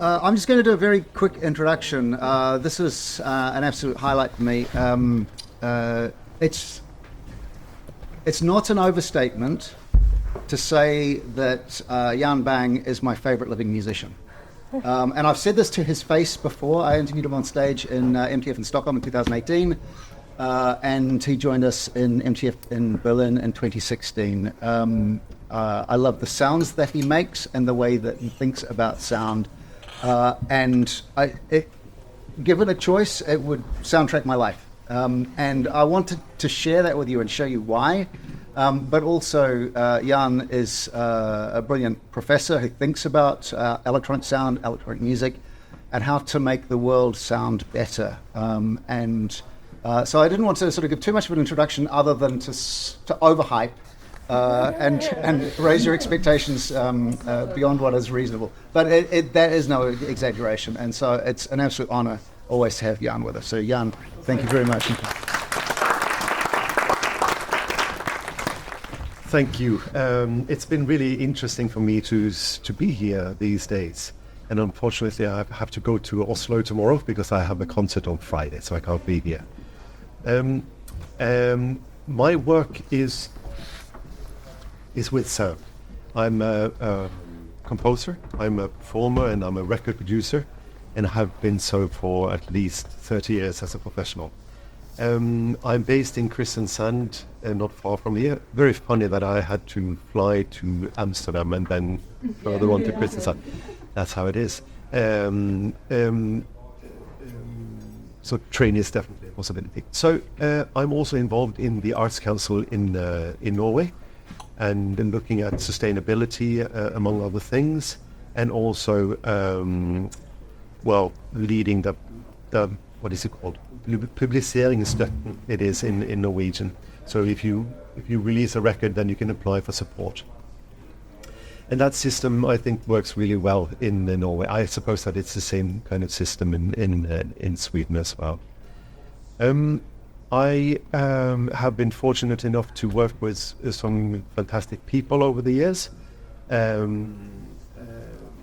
I'm just going to do a very quick introduction. This is an absolute highlight for me. Uh, it's it's not an overstatement to say that Jan Bang is my favorite living musician. And I've said this to his face before. I interviewed him on stage in MTF in Stockholm in 2018, and he joined us in MTF in Berlin in 2016. I love the sounds that he makes and the way that he thinks about sound. Given a choice, it would soundtrack my life. And I wanted to share that with you and show you why. But also, Jan is a brilliant professor who thinks about electronic sound, electronic music, and how to make the world sound better. So I didn't want to sort of give too much of an introduction other than to overhype and raise your expectations beyond what is reasonable. But that is no exaggeration. And so it's an absolute honor always to have Jan with us. So Jan, thank you very much. Thank you. It's been really interesting for me to be here these days. And unfortunately, I have to go to Oslo tomorrow because I have a concert on Friday, so I can't be here. My work is with sound. I'm a composer, I'm a performer, and I'm a record producer, and have been so for at least 30 years as a professional. I'm based in Kristiansand, not far from here. Very funny that I had to fly to Amsterdam and then further on to Kristiansand. That's how it is. So train is definitely a possibility. So I'm also involved in the Arts Council in Norway, and in looking at sustainability among other things, and also leading the what is it called? Publiseringsstøtten, it is in Norwegian. So if you release a record, then you can apply for support. And that system, I think, works really well in Norway. I suppose that it's the same kind of system in Sweden as well. I have been fortunate enough to work with some fantastic people over the years.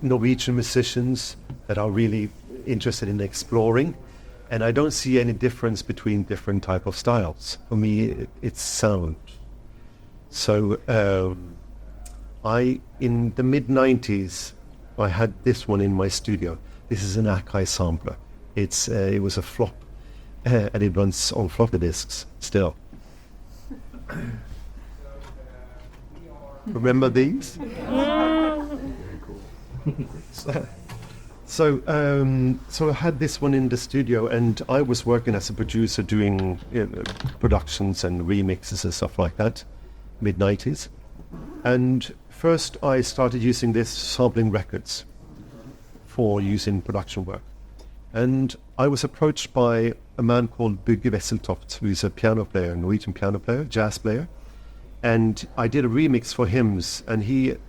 Norwegian musicians that are really interested in exploring. And I don't see any difference between different type of styles. For me, it's sound. So in the mid-90s, I had this one in my studio. This is an Akai sampler. It was a flop, and it runs on floppy disks still. Remember these? So I had this one in the studio, and I was working as a producer doing productions and remixes and stuff like that, mid-90s. And first I started using this sampling records for use in production work. And I was approached by a man called Bugge Wesseltoft, who is a piano player, Norwegian piano player, jazz player. And I did a remix for him, and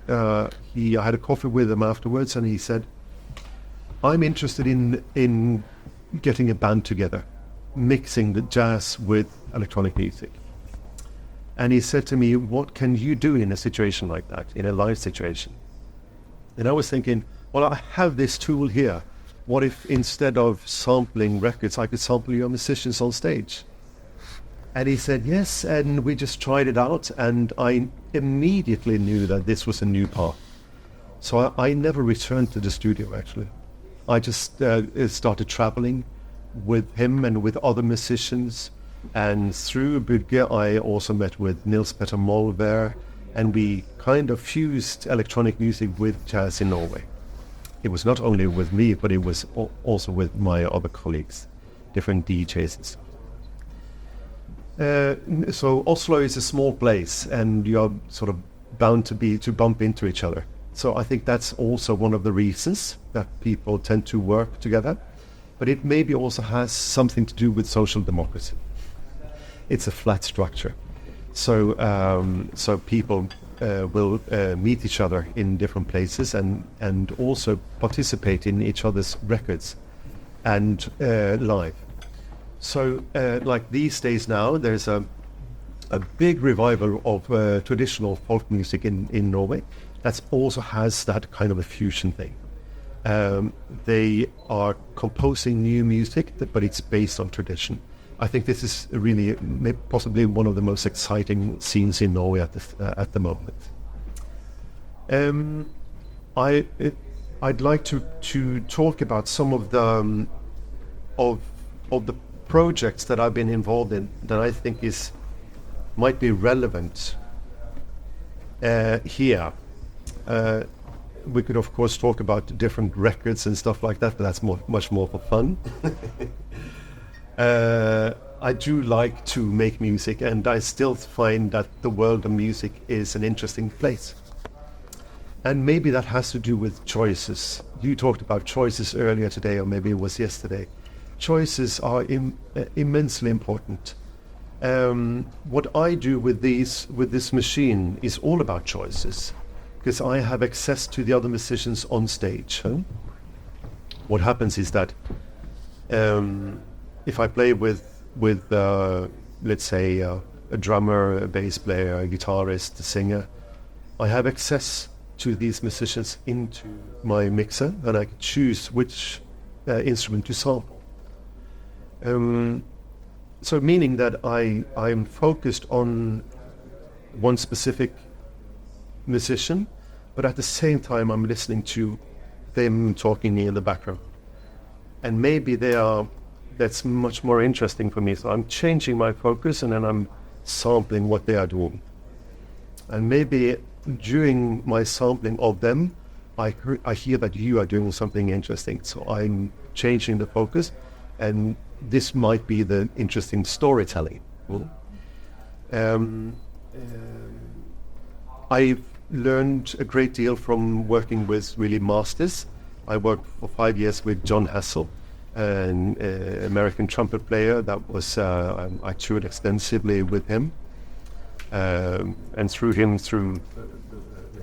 I had a coffee with him afterwards, and he said, I'm interested in getting a band together, mixing the jazz with electronic music. And he said to me, what can you do in a situation like that, in a live situation? And I was thinking, well, I have this tool here. What if instead of sampling records, I could sample your musicians on stage? And he said, yes, and we just tried it out, and I immediately knew that this was a new path. So I never returned to the studio, actually. I just started traveling with him and with other musicians. And through Bugge, I also met with Nils Petter Molvær, and we kind of fused electronic music with jazz in Norway. It was not only with me, but it was also with my other colleagues, different DJs. So Oslo is a small place, and you're sort of bound to bump into each other. So I think that's also one of the reasons that people tend to work together. But it maybe also has something to do with social democracy. It's a flat structure. So people will meet each other in different places and also participate in each other's records and live. So like these days now, there's a big revival of traditional folk music in Norway that also has that kind of a fusion thing. They are composing new music, but it's based on tradition. I think this is really possibly one of the most exciting scenes in Norway at the moment. I'd like to talk about some of the of the projects that I've been involved in that I think might be relevant here. We could of course talk about different records and stuff like that, but that's much more for fun. I do like to make music, and I still find that the world of music is an interesting place. And maybe that has to do with choices. You talked about choices earlier today, or maybe it was yesterday. Choices are immensely important. What I do with this machine is all about choices, because I have access to the other musicians on stage. What happens is that if I play with let's say a drummer, a bass player, a guitarist, a singer, I have access to these musicians into my mixer, and I can choose which instrument to sample. So meaning that I'm focused on one specific musician, but at the same time I'm listening to them talking in the background. And maybe that's much more interesting for me. So I'm changing my focus, and then I'm sampling what they are doing. And maybe during my sampling of them, I hear that you are doing something interesting. So I'm changing the focus, and this might be the interesting storytelling. I've learned a great deal from working with really masters. I worked for 5 years with John Hassell, an American trumpet player. That was I toured extensively with him, and through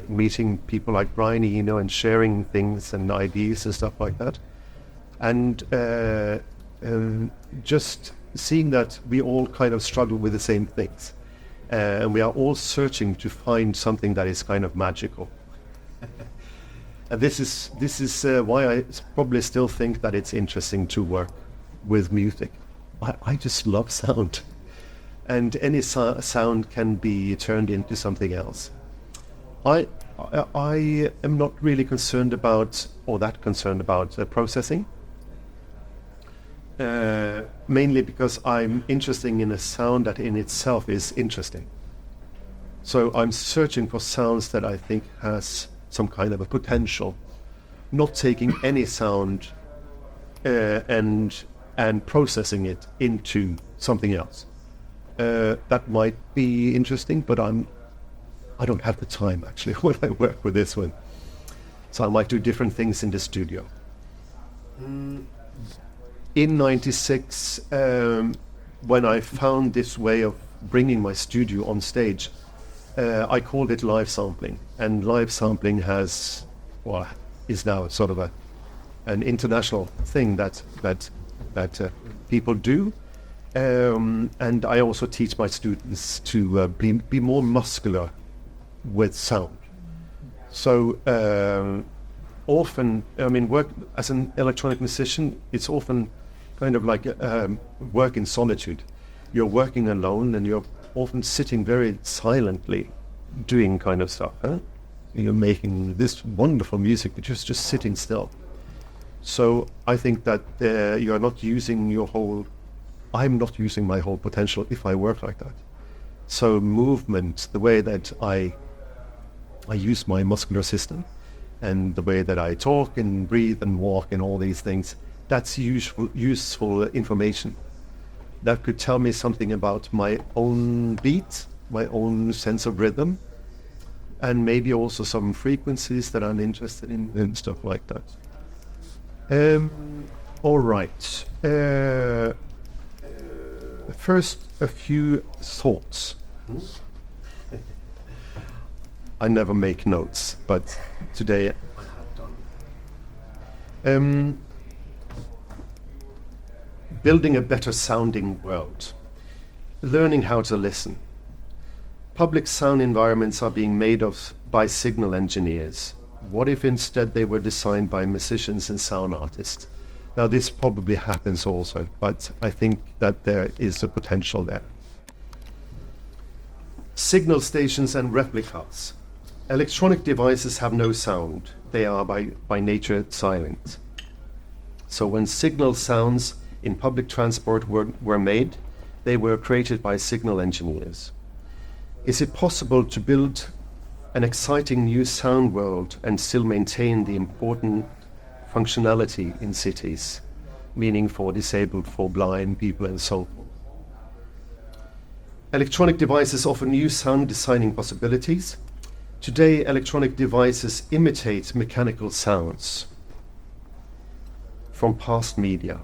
meeting people like Brian Eno and sharing things and ideas and stuff like that, and just seeing that we all kind of struggle with the same things, and we are all searching to find something that is kind of magical. And this is why I probably still think that it's interesting to work with music. I just love sound, and any sound can be turned into something else. I am not really concerned about processing, mainly because I'm interested in a sound that in itself is interesting. So I'm searching for sounds that I think has some kind of a potential, not taking any sound and processing it into something else. That might be interesting, but I don't have the time actually when I work with this one. So I might do different things in the studio. In '96, when I found this way of bringing my studio on stage, I called it live sampling, and live sampling is now sort of an international thing that people do, and I also teach my students to be more muscular with sound. So often, work as an electronic musician, it's often kind of like work in solitude. You're working alone, and you're often sitting very silently doing kind of stuff. You're making this wonderful music, but just sitting still. So I think that you're not using I'm not using my whole potential if I work like that. So movement, the way that I use my muscular system, and the way that I talk and breathe and walk and all these things, that's useful information. That could tell me something about my own beat, my own sense of rhythm, and maybe also some frequencies that I'm interested in and stuff like that. All right. First, a few thoughts. I never make notes, but today I have done. Building a better sounding world. Learning how to listen. Public sound environments are being made by signal engineers. What if instead they were designed by musicians and sound artists? Now, this probably happens also, but I think that there is a potential there. Signal stations and replicas. Electronic devices have no sound. They are by nature silent. So when signal sounds in public transport were made, they were created by signal engineers. Is it possible to build an exciting new sound world and still maintain the important functionality in cities, meaning for disabled, for blind people, and so forth? Electronic devices offer new sound designing possibilities. Today, electronic devices imitate mechanical sounds from past media.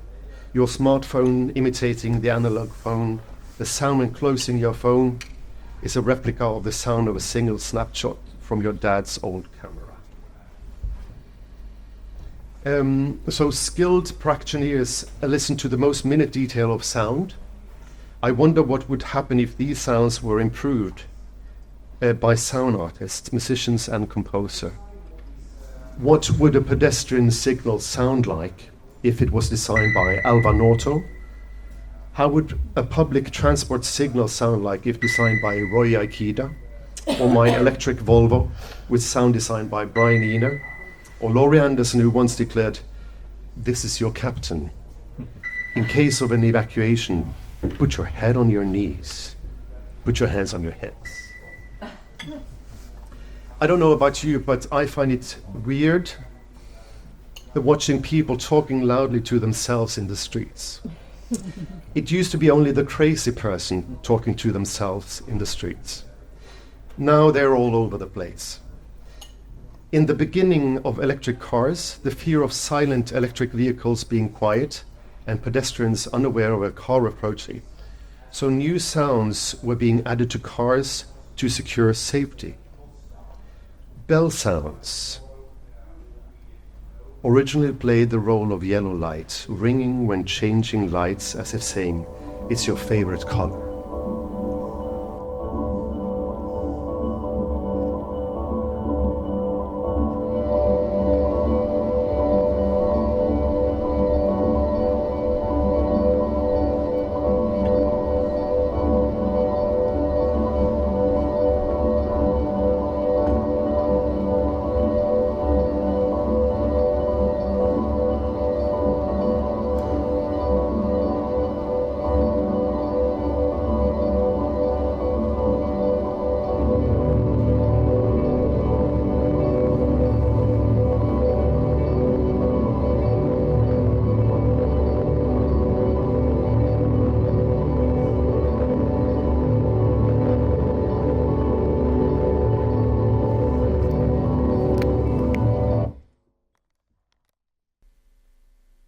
Your smartphone imitating the analog phone, the sound when closing your phone is a replica of the sound of a single snapshot from your dad's old camera. So skilled practitioners listen to the most minute detail of sound. I wonder what would happen if these sounds were improved by sound artists, musicians, and composer. What would a pedestrian signal sound like if it was designed by Alva Noto? How would a public transport signal sound like if designed by Roy Aikida? Or my electric Volvo with sound design by Brian Eno? Or Laurie Anderson, who once declared, "This is your captain. In case of an evacuation, put your head on your knees. Put your hands on your heads." I don't know about you, but I find it weird watching people talking loudly to themselves in the streets. It used to be only the crazy person talking to themselves in the streets. Now they're all over the place. In the beginning of electric cars, the fear of silent electric vehicles being quiet and pedestrians unaware of a car approaching. So new sounds were being added to cars to secure safety. Bell sounds originally played the role of yellow light, ringing when changing lights as if saying, "It's your favorite color."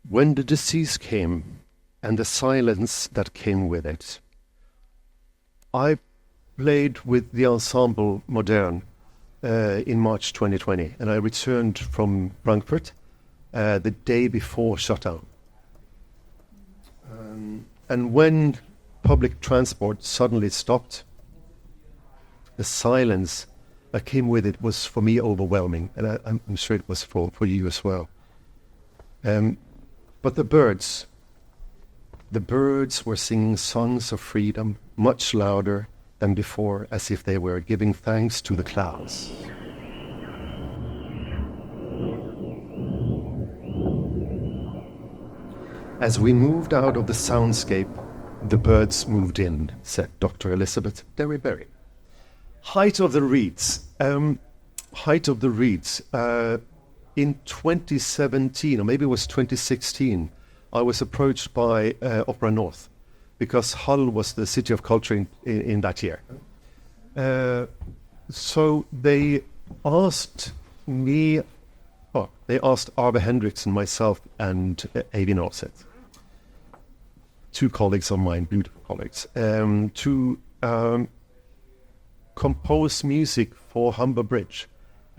When the disease came and the silence that came with it, I played with the Ensemble Moderne in March 2020, and I returned from Frankfurt the day before shutdown. And when public transport suddenly stopped, the silence that came with it was for me overwhelming, and I'm sure it was for you as well. But the birds were singing songs of freedom much louder than before, as if they were giving thanks to the clouds. As we moved out of the soundscape, the birds moved in, said Dr. Elizabeth Derryberry. Height of the Reeds. In 2017, or maybe it was 2016, I was approached by Opera North, because Hull was the city of culture in that year. So they asked me, they asked Arve Hendriksen, myself, and Eivind Aarseth, two colleagues of mine, beautiful colleagues, to compose music for Humber Bridge.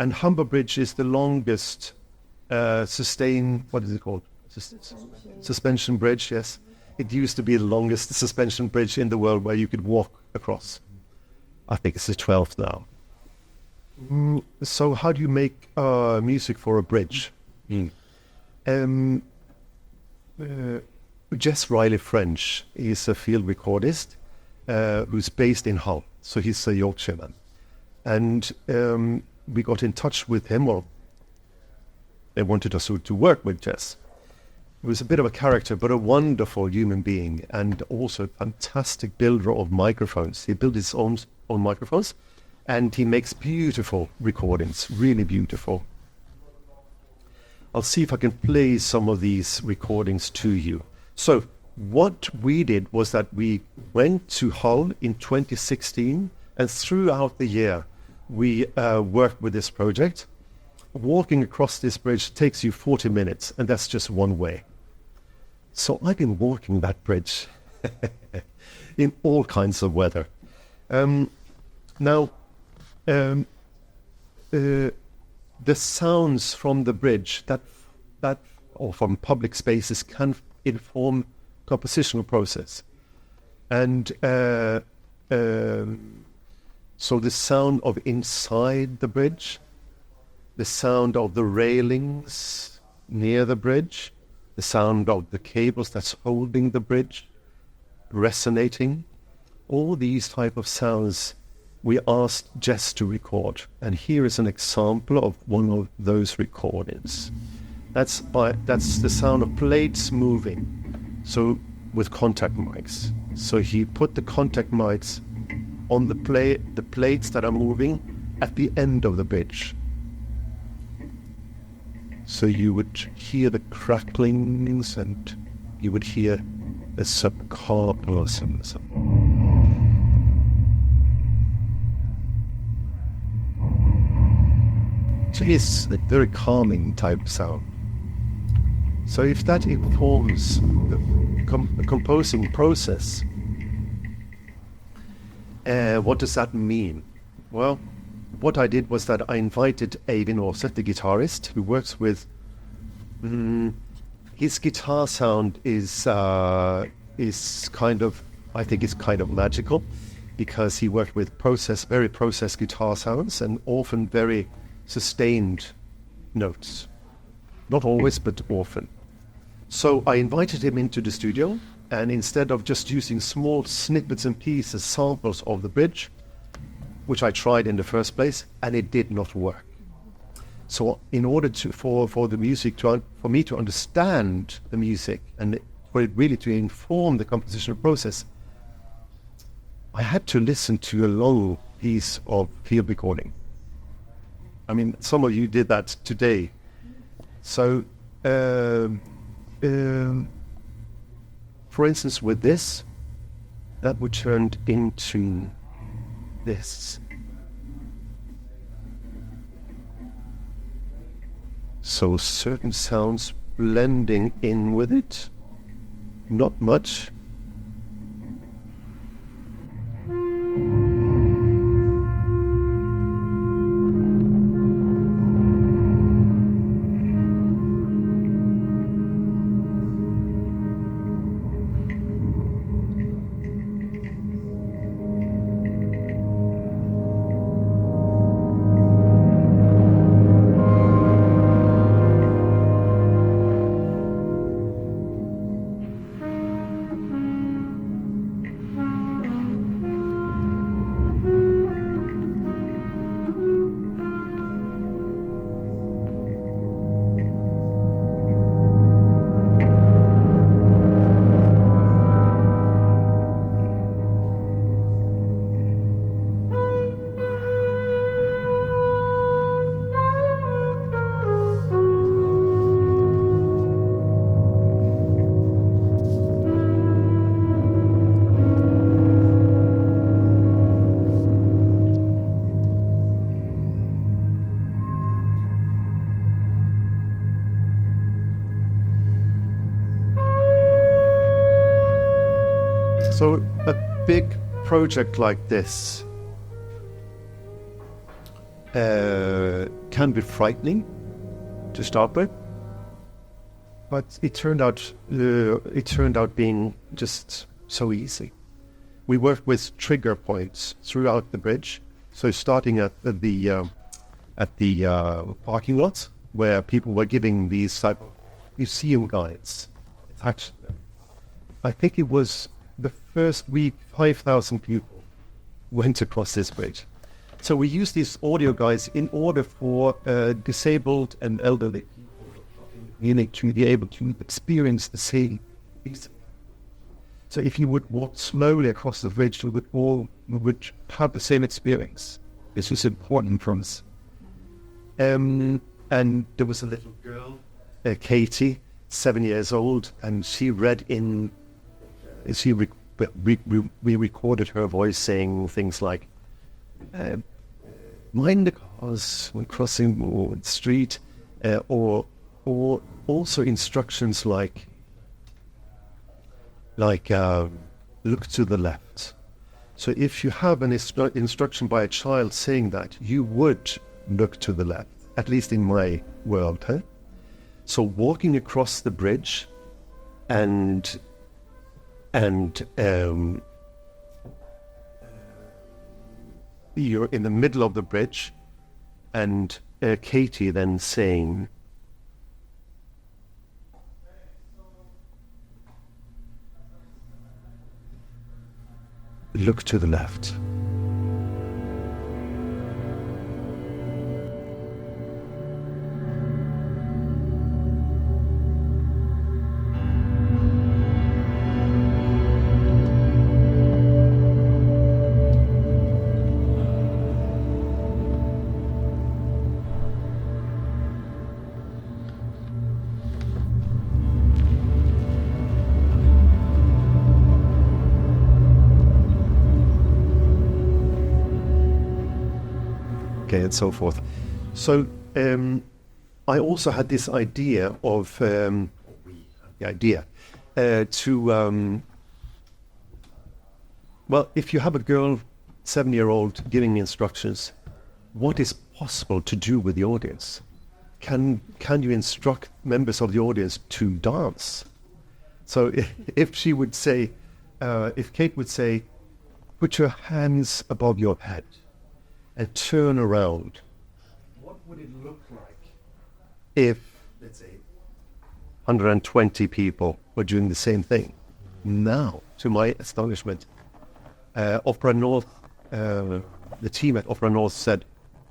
And Humber Bridge is the longest suspension bridge, yes. It used to be the longest suspension bridge in the world where you could walk across. I think it's the 12th now. So how do you make music for a bridge? Um, Jess Riley French is a field recordist who's based in Hull. So he's a Yorkshireman. And we got in touch with him, or they wanted us to work with Jess. He was a bit of a character, but a wonderful human being, and also a fantastic builder of microphones. He built his own microphones, and he makes beautiful recordings, really beautiful. I'll see if I can play some of these recordings to you. So what we did was that we went to Hull in 2016, and throughout the year we worked with this project. Walking across this bridge takes you 40 minutes, and that's just one way. So I've been walking that bridge in all kinds of weather. Now, the sounds from the bridge that or from public spaces can inform compositional process. And so the sound of inside the bridge, the sound of the railings near the bridge, the sound of the cables that's holding the bridge, resonating, all these type of sounds we asked Jess to record. And here is an example of one of those recordings. That's the sound of plates moving, so with contact mics. So he put the contact mics on the plates that are moving at the end of the bridge. So you would hear the cracklings, and you would hear the subcarpal. So it's a very calming type sound. So if that informs the composing process, what does that mean? Well, what I did was that I invited Eivind Aarseth, the guitarist, who works with... his guitar sound is kind of, I think it's kind of magical, because he worked with very processed guitar sounds, and often very sustained notes. Not always, but often. So I invited him into the studio, and instead of just using small snippets and pieces, samples of the bridge, which I tried in the first place, and it did not work. So in order for me to understand the music, and for it really to inform the compositional process, I had to listen to a long piece of field recording. I mean, some of you did that today. So, for instance, with this, that would turn into this. So certain sounds blending in with it, not much. So a big project like this can be frightening to start with, but it turned out being just so easy. We worked with trigger points throughout the bridge. So starting at the at the parking lot where people were giving these type of museum guides. Actually, I think it was the first week 5,000 people went across this bridge. So we use these audio guides in order for disabled and elderly people to be able to experience the same. So if you would walk slowly across the bridge, we would have the same experience. This was important for us. And there was a little girl, Katie, 7 years old, and she read in. We recorded her voice saying things like, "Mind the cars when crossing the street," or also instructions like look to the left. So if you have an instruction by a child saying that, you would look to the left, at least in my world. So walking across the bridge and you're in the middle of the bridge, and Katie then saying, "Look to the left." Okay, and so forth. So I also had this idea of well, if you have a girl, 7-year-old, giving instructions, what is possible to do with the audience? Can you instruct members of the audience to dance? So if she would say, if Kate would say, "Put your hands above your head and turn around," what would it look like if, let's say, 120 people were doing the same thing? Now, to my astonishment, Opera North, the team at Opera North said,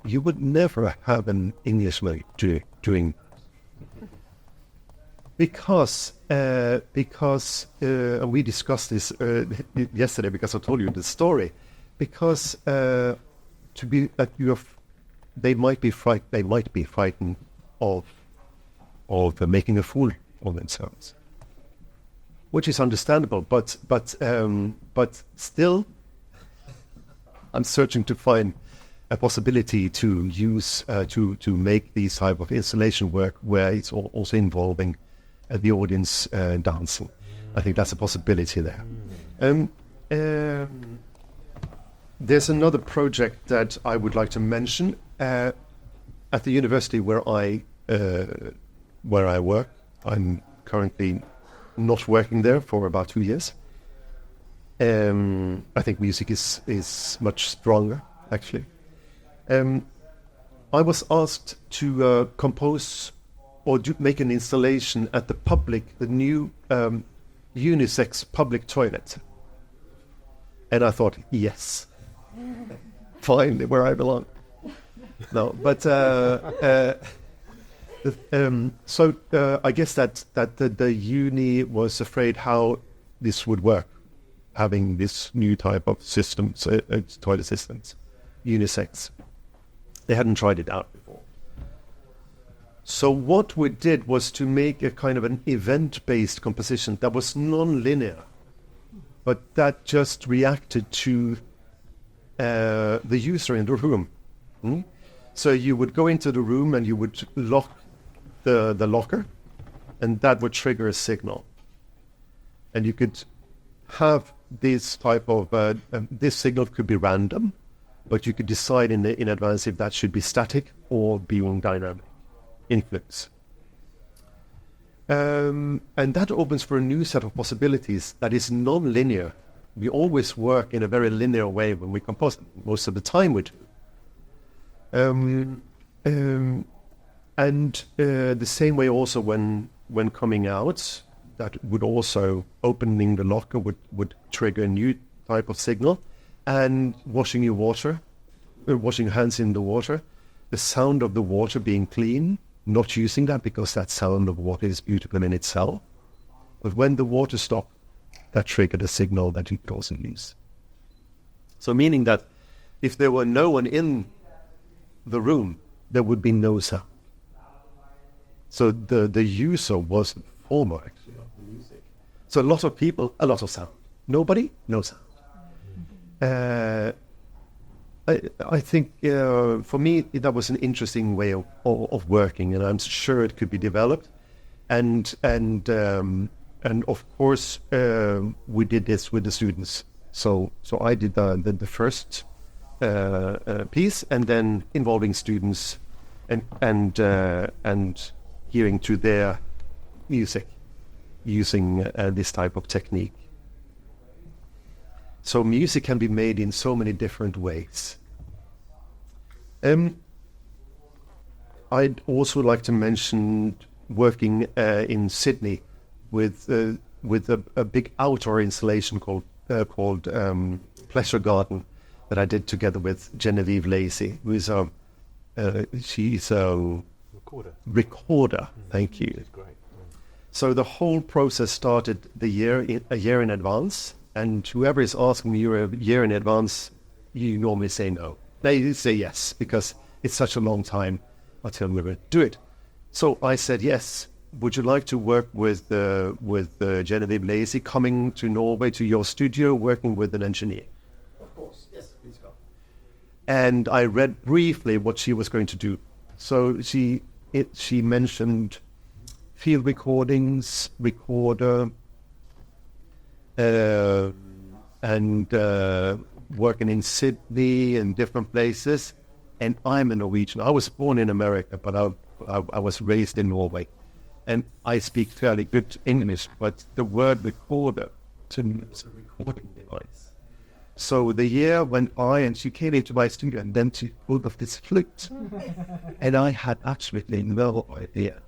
"You would never have an Englishman doing because we discussed this yesterday, because I told you the story, because they might be frightened of making a fool of themselves, which is understandable. But still, I'm searching to find a possibility to use to make these type of installation work where it's also involving the audience dancing. I think that's a possibility there. There's another project that I would like to mention at the university where I work. I'm currently not working there for about 2 years. I think music is much stronger, actually. I was asked to compose or make an installation at the new unisex public toilet. And I thought, yes, finally, where I belong. No, but so I guess that the uni was afraid how this would work, having this new type of systems, toilet systems, unisex. They hadn't tried it out before. So what we did was to make a kind of an event-based composition that was non-linear, but that just reacted to the user in the room. So you would go into the room and you would lock the locker, and that would trigger a signal. And you could have this type of this signal could be random, but you could decide in advance if that should be static or being dynamic influx. And that opens for a new set of possibilities that is non-linear. We always work in a very linear way when we compose. Most of the time we do. And the same way also when coming out, that would also opening the locker would trigger a new type of signal, and washing your hands in the water, the sound of the water being clean, not using that because that sound of water is beautiful in itself. But when the water stopped, that triggered a signal that you could also use. So meaning that if there were no one in the room, there would be no sound. So the user was the former actually of the music. So a lot of people, a lot of sound. Nobody, no sound. I think for me that was an interesting way of working, and I'm sure it could be developed. And of course we did this with the students. So I did the first piece, and then involving students and hearing to their music using this type of technique. So music can be made in so many different ways. I'd also like to mention working in Sydney with a big outdoor installation called Pleasure Garden that I did together with Genevieve Lacey, who is she's a recorder. Thank you. It's great. So the whole process started a year in advance, and whoever is asking you a year in advance, you normally say no. They say yes because it's such a long time until we will do it. So I said yes. Would you like to work with Genevieve Lacey, coming to Norway to your studio, working with an engineer? Of course, yes, please go. And I read briefly what she was going to do. So she mentioned field recordings, recorder, and working in Sydney and different places. And I'm a Norwegian. I was born in America, but I was raised in Norway. And I speak fairly good English, but the word recorder to me is a recording device. So the year went by, and she came into my studio, and then she pulled off this flute. And I had absolutely no idea.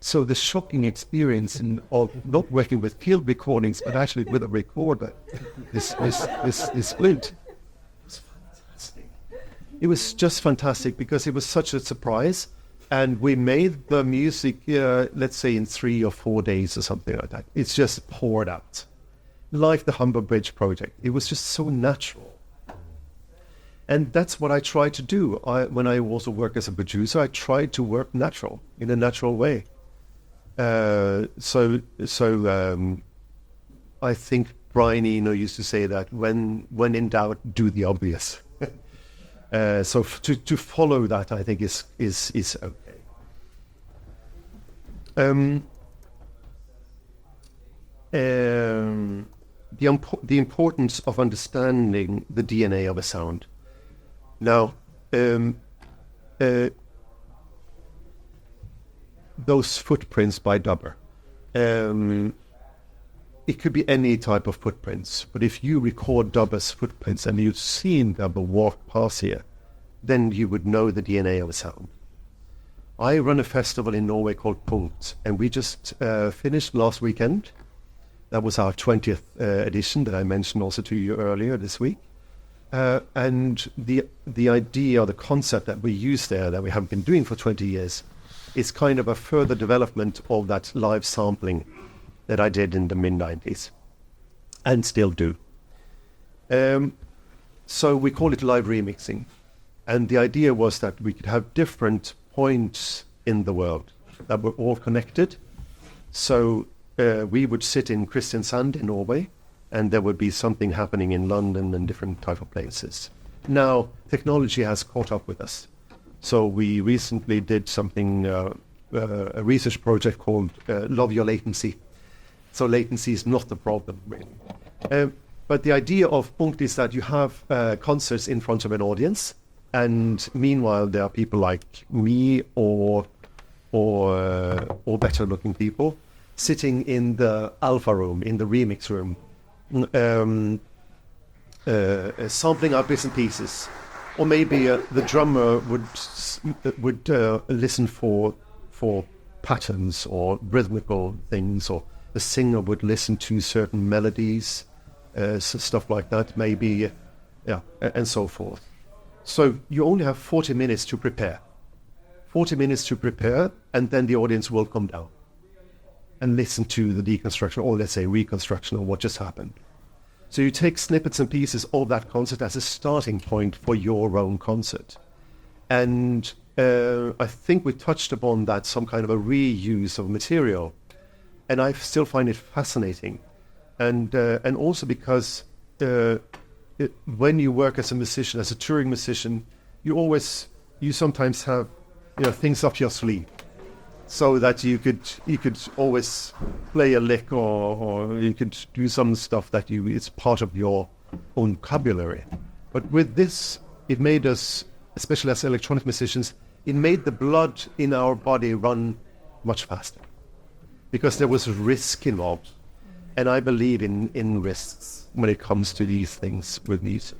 So the shocking experience of not working with field recordings, but actually with a recorder, this flute, was fantastic. It was just fantastic because it was such a surprise. And we made the music, let's say, in 3 or 4 days or something like that. It's just poured out. Like the Humber Bridge project. It was just so natural. And that's what I try to do. When I also work as a producer, I try to work natural, in a natural way. So I think Brian Eno used to say that when in doubt, do the obvious. So to follow that, I think is okay. The importance of understanding the DNA of a sound. Now, those footprints by Dubber. It could be any type of footprints, but if you record Dubber's footprints and you've seen Dubber walk past here, then you would know the DNA of a sound. I run a festival in Norway called Punkt, and we just finished last weekend. That was our 20th edition that I mentioned also to you earlier this week. And the idea or the concept that we use there, that we have been doing for 20 years, is kind of a further development of that live sampling that I did in the mid-90s and still do. So we call it live remixing. And the idea was that we could have different points in the world that were all connected. So we would sit in Kristiansand in Norway, and there would be something happening in London and different type of places. Now, technology has caught up with us. So we recently did something, a research project called Love Your Latency. So latency is not the problem, really. But the idea of Punkt is that you have concerts in front of an audience, and meanwhile there are people like me or better-looking people sitting in the alpha room, in the remix room, sampling our bits and pieces. or maybe the drummer would listen for patterns or rhythmical things, or the singer would listen to certain melodies, stuff like that, maybe, and so forth. So you only have 40 minutes to prepare. 40 minutes to prepare, and then the audience will come down and listen to the deconstruction, or let's say reconstruction of what just happened. So you take snippets and pieces of that concert as a starting point for your own concert. And I think we touched upon that, some kind of a reuse of material. And I still find it fascinating. And also because when you work as a musician, as a touring musician, you sometimes have things up your sleeve, so that you could always play a lick, or you could do some stuff that it's part of your own vocabulary. But with this, it made us, especially as electronic musicians, it made the blood in our body run much faster, because there was risk involved. And I believe in risks when it comes to these things with music.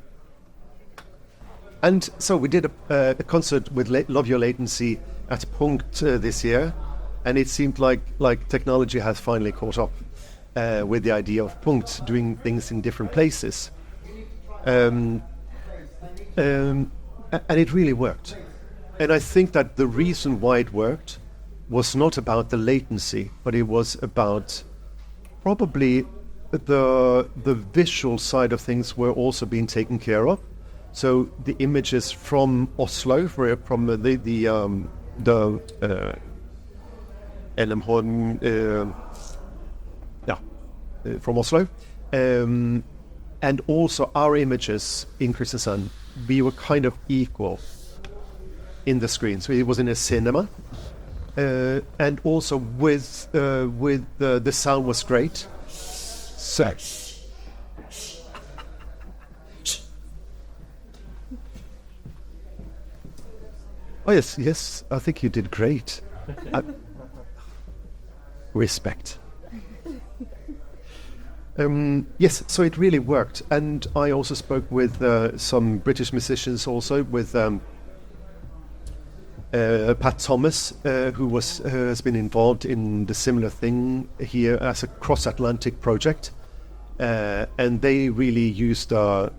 And so we did a concert with Love Your Latency at Punkt this year, and it seemed like technology has finally caught up with the idea of Punkt doing things in different places. And it really worked. And I think that the reason why it worked was not about the latency, but it was about probably the visual side of things were also being taken care of. So the images from Oslo, from the Elmhorn, from Oslo, and also our images in Kristiansand, we were kind of equal in the screen. So it was in a cinema, and also with the sound was great. So. Oh yes, I think you did great. Respect. Yes, so it really worked, and I also spoke with some British musicians, also with Pat Thomas, who has been involved in the similar thing here as a cross-Atlantic project, and they really used the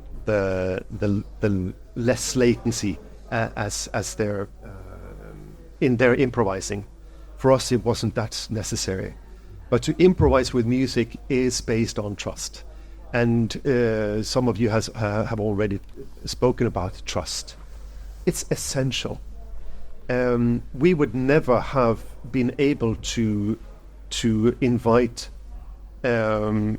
less latency as their in their improvising. For us, it wasn't that necessary. But to improvise with music is based on trust. And some of you have already spoken about trust. It's essential. We would never have been able to invite the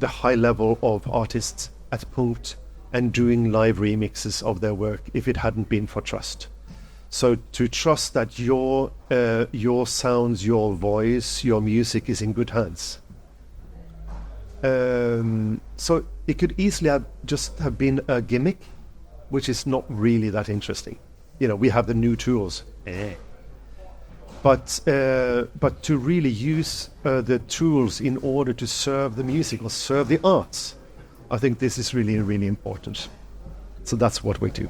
high level of artists at Punkt and doing live remixes of their work if it hadn't been for trust. So to trust that your sounds, your voice, your music is in good hands. So it could easily have been a gimmick, which is not really that interesting. We have the new tools. But to really use the tools in order to serve the music or serve the arts, I think this is really, really important. So that's what we do.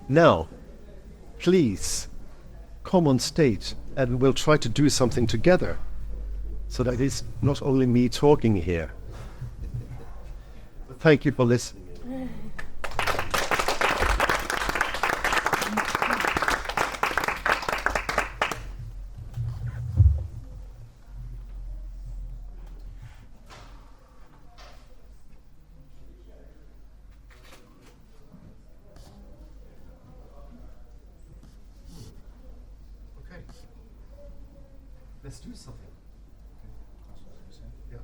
Now, please come on stage and we'll try to do something together, so that it's not only me talking here. Thank you for listening. Let's do something. Yeah.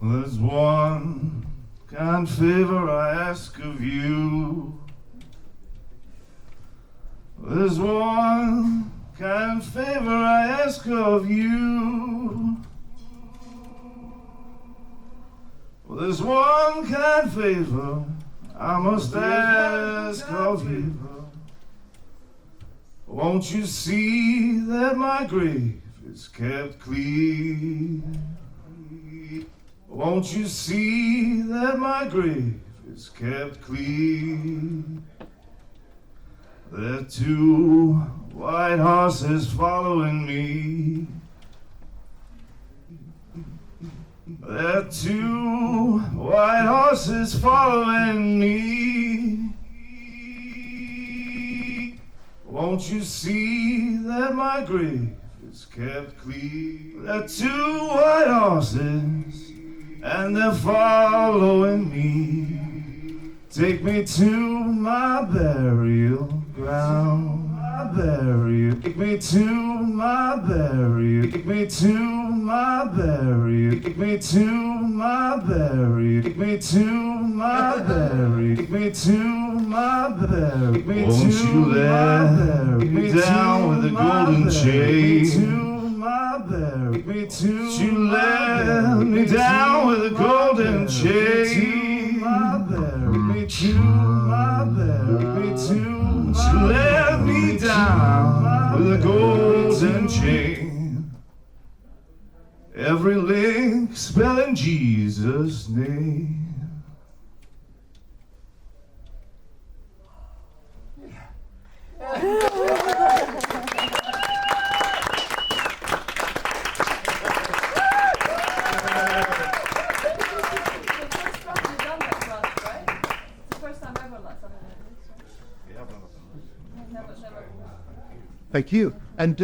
There's one kind favor I ask of you. There's one kind favor I ask of you. There's one kind favor I must ask of you. Won't you see that my grave is kept clean? Won't you see that my grave is kept clean? There are two white horses following me. There are two white horses following me. Won't you see that my grave is kept clean? There are two white horses and they're following me. Take me to my burial ground, my burial. Take me to my burial. Take me to my burial. Take me to my burial. Take me to my burial. Take me to my burial. Take me to let me down with a golden chain. To my burial. Take me to you let me down with a golden chain. My burial. Me to my burial. Me to you let me down with a golden chain. Every link spelling Jesus' name. Thank you. And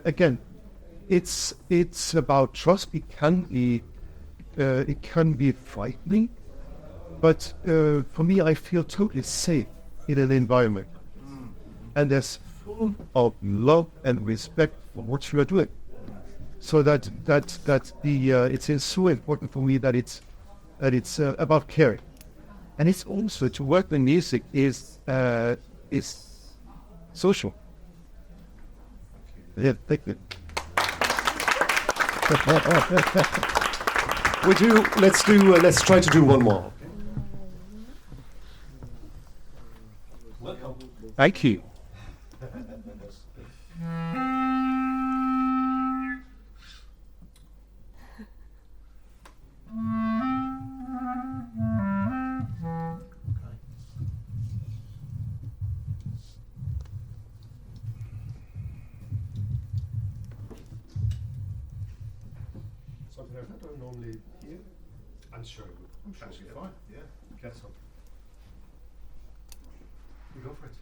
again, it's about trust. It can be frightening, but for me, I feel totally safe in an environment, and there's full of love and respect for what you are doing. So that it's so important for me that it's about caring, and it's also to work with music is social. Yeah, thank you. Let's try to do one more. Thank you. Something I don't normally hear. I'm sure it would. I'm sure it'll be fine. Yeah, get some. You go for it.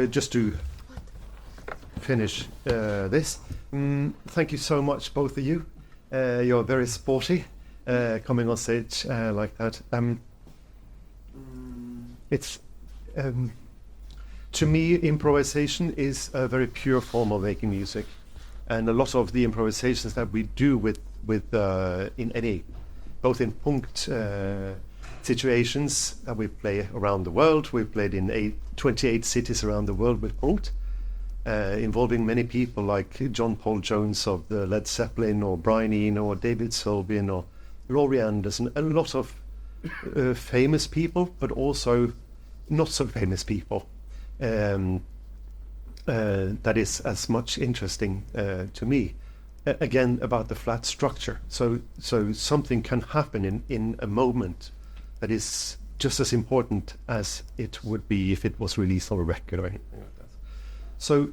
Just to finish this, thank you so much, both of you. You're very sporty, coming on stage like that. It's to me, improvisation is a very pure form of making music, and a lot of the improvisations that we do with in any, both in punkt situations that we play around the world. We've played in 28 cities around the world with punkt, involving many people like John Paul Jones of the Led Zeppelin, or Brian Eno, or David Sylvian, or Laurie Anderson, a lot of famous people, but also not so famous people. That is as much interesting to me. Again, about the flat structure. So something can happen in a moment that is just as important as it would be if it was released on a record or anything like that. So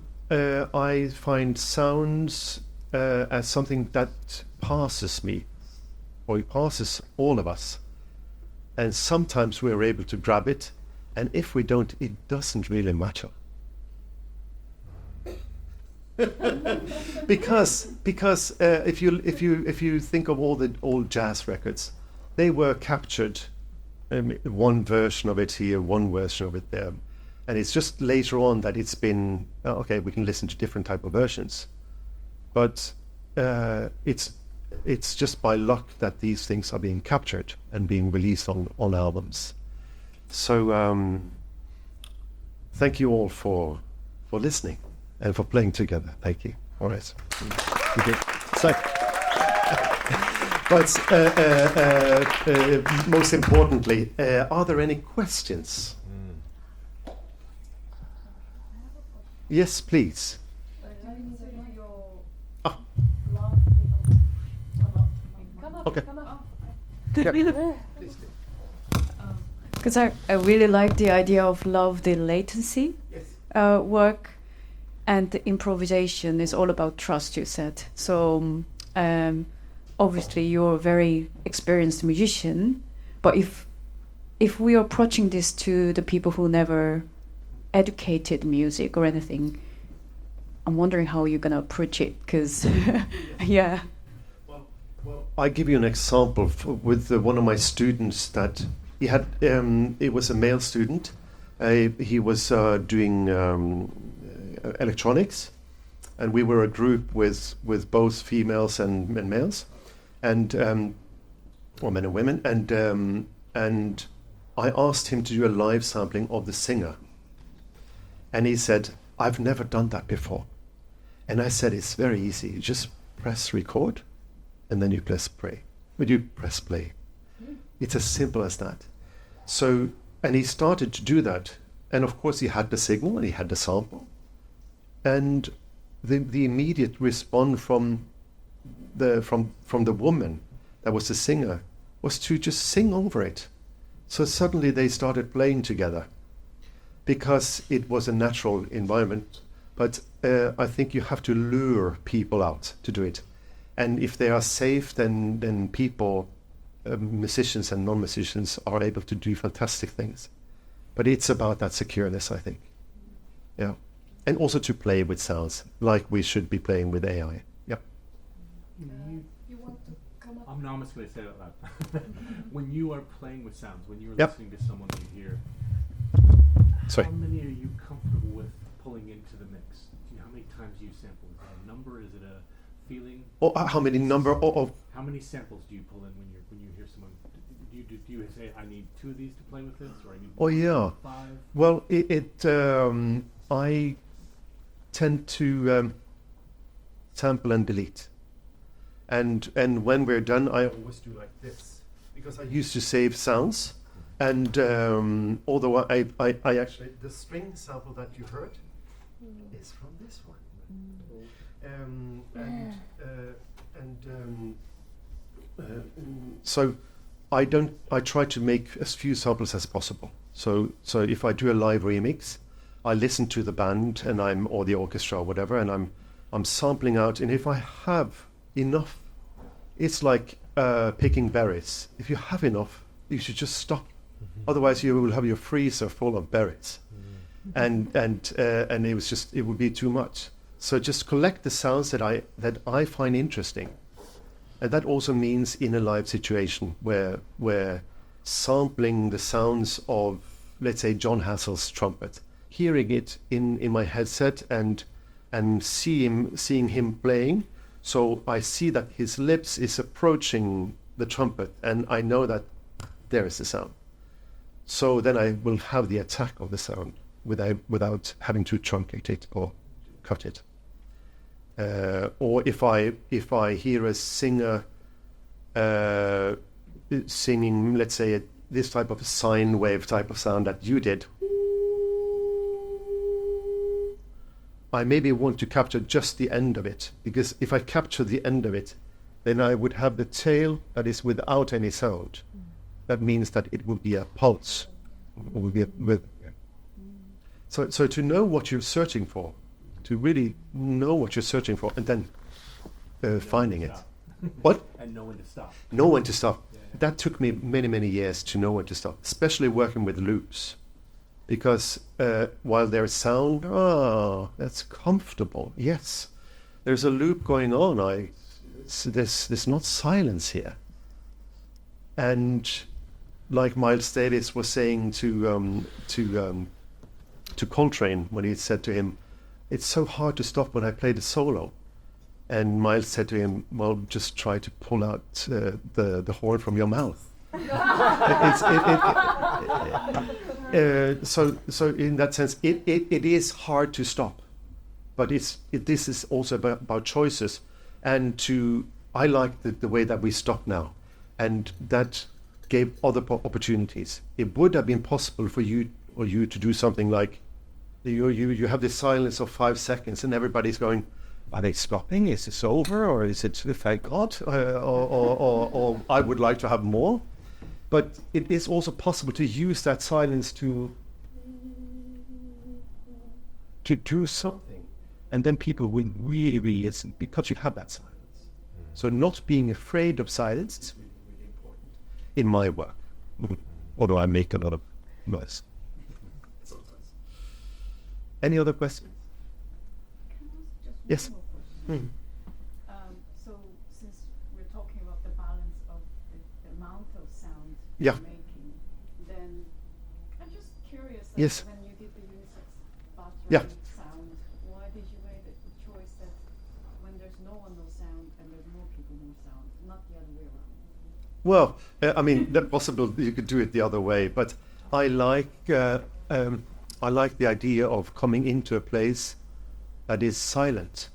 I find sounds as something that passes me, or it passes all of us. And sometimes we're able to grab it, and if we don't, it doesn't really matter. because if you think of all the old jazz records, they were captured, one version of it here, one version of it there, and it's just later on that it's been okay. We can listen to different type of versions, but it's just by luck that these things are being captured and being released on albums. So thank you all for listening and for playing together. Thank you. All right. Okay. So, but most importantly, are there any questions? Yes, please. Ah. Okay. Because I really like the idea of love, the latency work, and the improvisation is all about trust, you said. So obviously you're a very experienced musician, but if we are approaching this to the people who never educated music or anything, I'm wondering how you're going to approach it, because yeah. Well, I give you an example with one of my students that he had. It was a male student. He was doing electronics, and we were a group with both females and males, and or men and women, and I asked him to do a live sampling of The Singer, and he said, "I've never done that before." And I said, "It's very easy. You just press record, and then you press play. It's as simple as that." So, and he started to do that, and of course he had the signal and he had the sample, and the immediate response from the woman that was the singer was to just sing over it. So suddenly they started playing together, because it was a natural environment. But I think you have to lure people out to do it, and if they are safe, then people musicians and non-musicians are able to do fantastic things. But it's about that secureness, I think. Yeah. And also to play with sounds, like we should be playing with AI. Yeah. You want to come up? I'm just going to say it out loud. When you are playing with sounds, when you're Yep. listening to someone you hear, Sorry. how many are you comfortable with pulling into the mix? Do you, how many times do you sample? Is it a number? Is it a feeling? Or how many number of How many samples do you pull in when you hear someone? Do you say I need 2 of these to play with this, or I need Oh, yeah. 5? Well, I tend to sample and delete, and when we're done, I always do like this because I used to save sounds, and although I actually the string sample that you heard is from this one, so I try to make as few samples as possible. So if I do a live remix, I listen to the band or the orchestra or whatever, and I'm sampling out. And if I have enough, it's like picking berries. If you have enough, you should just stop. Otherwise, you will have your freezer full of berries, and it would be too much. So just collect the sounds that I find interesting. And that also means in a live situation where sampling the sounds of, let's say, John Hassel's trumpet, hearing it in my headset and seeing him playing, so I see that his lips is approaching the trumpet, and I know that there is the sound. So then I will have the attack of the sound without having to truncate it or cut it. Or if I hear a singer singing, let's say, this type of sine wave type of sound that you did, I maybe want to capture just the end of it, because if I capture the end of it, then I would have the tail that is without any sound. That means that it will be a pulse. It will be So to know what you're searching for, to really know what you're searching for, and then finding it. What? And know when to stop. Know when to stop. That took me many, many years to know when to stop, especially working with loops. Because while there's sound, that's comfortable. Yes, there's a loop going on. There's not silence here. And like Miles Davis was saying to Coltrane when he said to him, "It's so hard to stop when I play the solo." And Miles said to him, "Well, just try to pull out the horn from your mouth." So in that sense, it is hard to stop, but this is also about choices, and I like the way that we stop now, and that gave other opportunities. It would have been possible for you to do something like you have this silence of 5 seconds, and everybody's going, "Are they stopping? Is this over, or is it thank God, or I would like to have more?" But it is also possible to use that silence to do something, and then people will really listen because you have that silence. So not being afraid of silence is really, really important in my work, although I make a lot of noise. Any other questions? Can I ask just Yes. one more question? So since we're talking about the balance of the amount of sound Yeah. you're making, then I'm just curious, like, Yes. when you did the unisex bathroom Yeah. sound, why did you make the choice that when there's no one no sound and there's more people no sound, not the other way around? Well, I mean, that's possible. You could do it the other way, but I like the idea of coming into a place that is silent,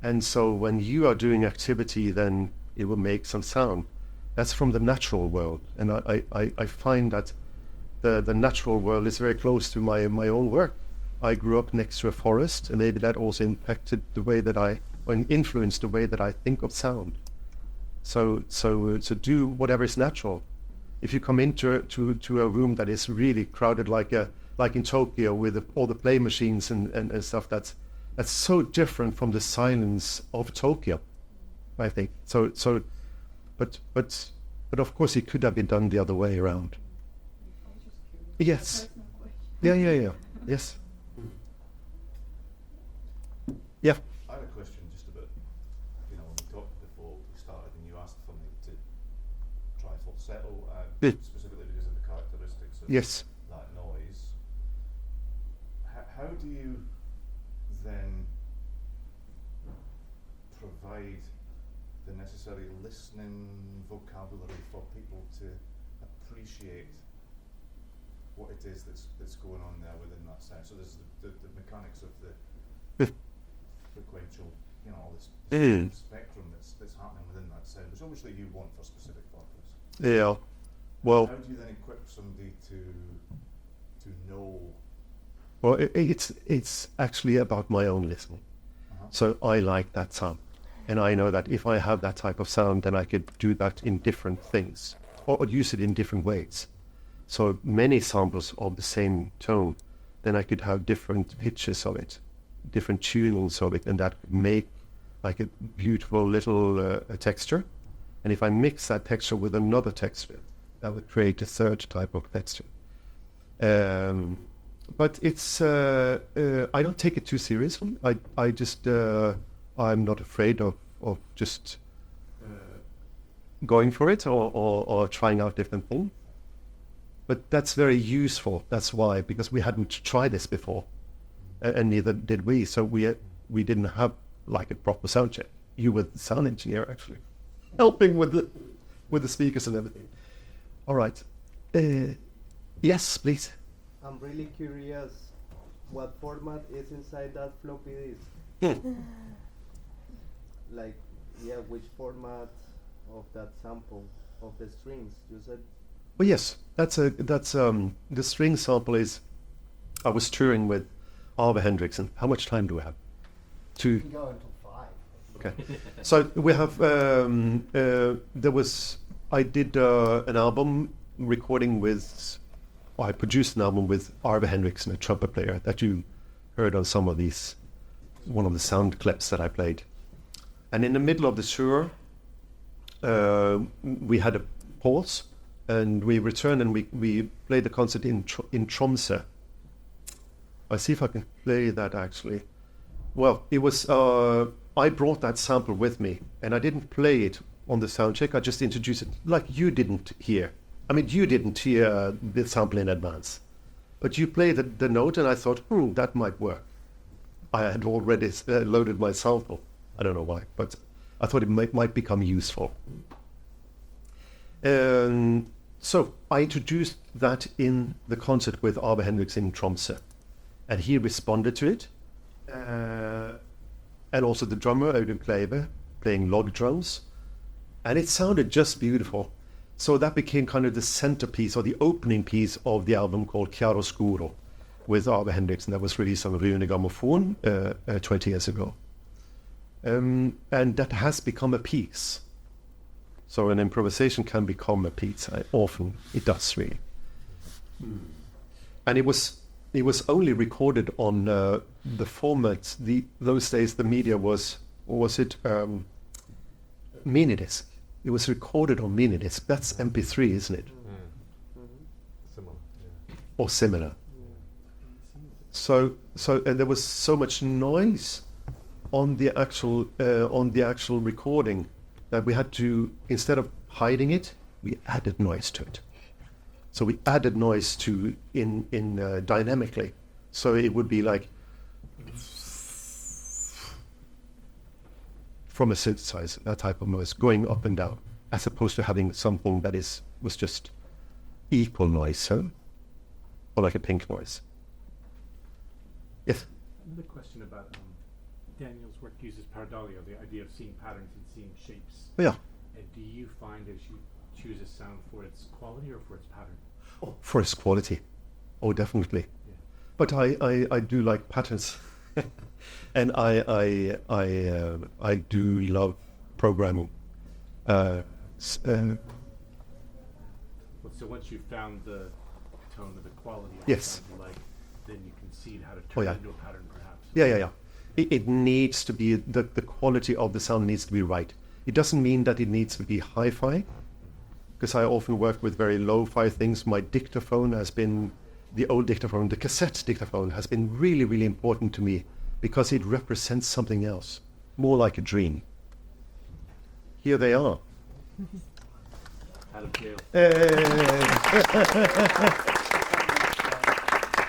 and so when you are doing activity, then it will make some sound. That's from the natural world, and I find that the natural world is very close to my own work. I grew up next to a forest, and maybe that also impacted the way that influenced the way that I think of sound. So do whatever is natural. If you come into a room that is really crowded, like in Tokyo with all the play machines and stuff, that's so different from the silence of Tokyo, I think. But But of course, it could have been done the other way around. Yes. Yeah. Yes. Yeah. I had a question just about, when we talked before we started and you asked for me to try falsetto, Yeah. specifically because of the characteristics of Yes. that noise. How do you then provide the necessary listening vocabulary for people to appreciate what it is that's going on there within that sound? So there's the mechanics of the Yeah. frequential, all this Mm. spectrum that's happening within that sound, which obviously you want for a specific purpose. Yeah. Well, How do you then equip somebody to know? well, it's actually about my own listening. So I like that sound, and I know that if I have that type of sound, then I could do that in different things or use it in different ways. So many samples of the same tone, then I could have different pitches of it, different tunings of it, and that could make like a beautiful little texture. And if I mix that texture with another texture, that would create a third type of texture. But it's I don't take it too seriously. I just I'm not afraid of just going for it or trying out different things. But that's very useful. That's why, because we hadn't tried this before, and neither did we. So we didn't have like a proper sound check. You were the sound engineer actually, helping with the speakers and everything. All right. Yes, please. I'm really curious what format is inside that floppy disk. Like, which format of that sample of the strings you said? Well, yes, that's the string sample is. I was touring with Arve Hendrickson. How much time do we have? You can go until 5. Okay. So we have I did an album recording with. I produced an album with Arve Hendrickson, a trumpet player that you heard on some of these, one of the sound clips that I played. And in the middle of the tour, we had a pause, and we returned and we played the concert in Tromsø. I'll see if I can play that actually. Well, it was, I brought that sample with me, and I didn't play it on the sound check, I just introduced it like you didn't hear. I mean, you didn't hear the sample in advance, but you played the note, and I thought, that might work. I had already loaded my sample. I don't know why, but I thought it might become useful. So I introduced that in the concert with Arve Hendrickson in Tromsø, and he responded to it. And also the drummer, Audun Kleive, playing log drums. And it sounded just beautiful. So that became kind of the centerpiece or the opening piece of the album called Chiaroscuro with Arve Hendrickson that was released on Rune Gramophone 20 years ago. And that has become a piece. So an improvisation can become a piece. Often it does, really. And it was only recorded on the format. Those days the media was Minidisc. It was recorded on Minidisc. That's MP3, isn't it? Similar. Yeah. Or similar. So and there was so much noise on the actual recording that we had to, instead of hiding it, we added noise to it. So we added noise to in dynamically, so it would be like from a synthesizer, that type of noise going up and down, as opposed to having something that was just equal noise, or like a pink noise. Yes. Another question about Daniel's work uses pareidolia, the idea of seeing patterns and seeing shapes. Yeah. And do you find as you choose a sound for its quality or for its pattern? Oh, for its quality. Oh, definitely. Yeah. But I do like patterns, and I do love programming. Well, so once you've found the tone or the quality of Yes. the sound you like, then you can see how to Oh, turn yeah. it into a pattern perhaps. Yeah. It needs to be, the quality of the sound needs to be right. It doesn't mean that it needs to be hi-fi, because I often work with very lo-fi things. My dictaphone has been, the old dictaphone, the cassette dictaphone has been really, really important to me because it represents something else, more like a dream. Here they are. Out of jail.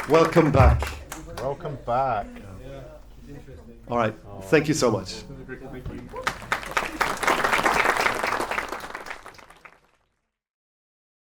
Welcome back. Welcome back. All right, thank you so much. Thank you.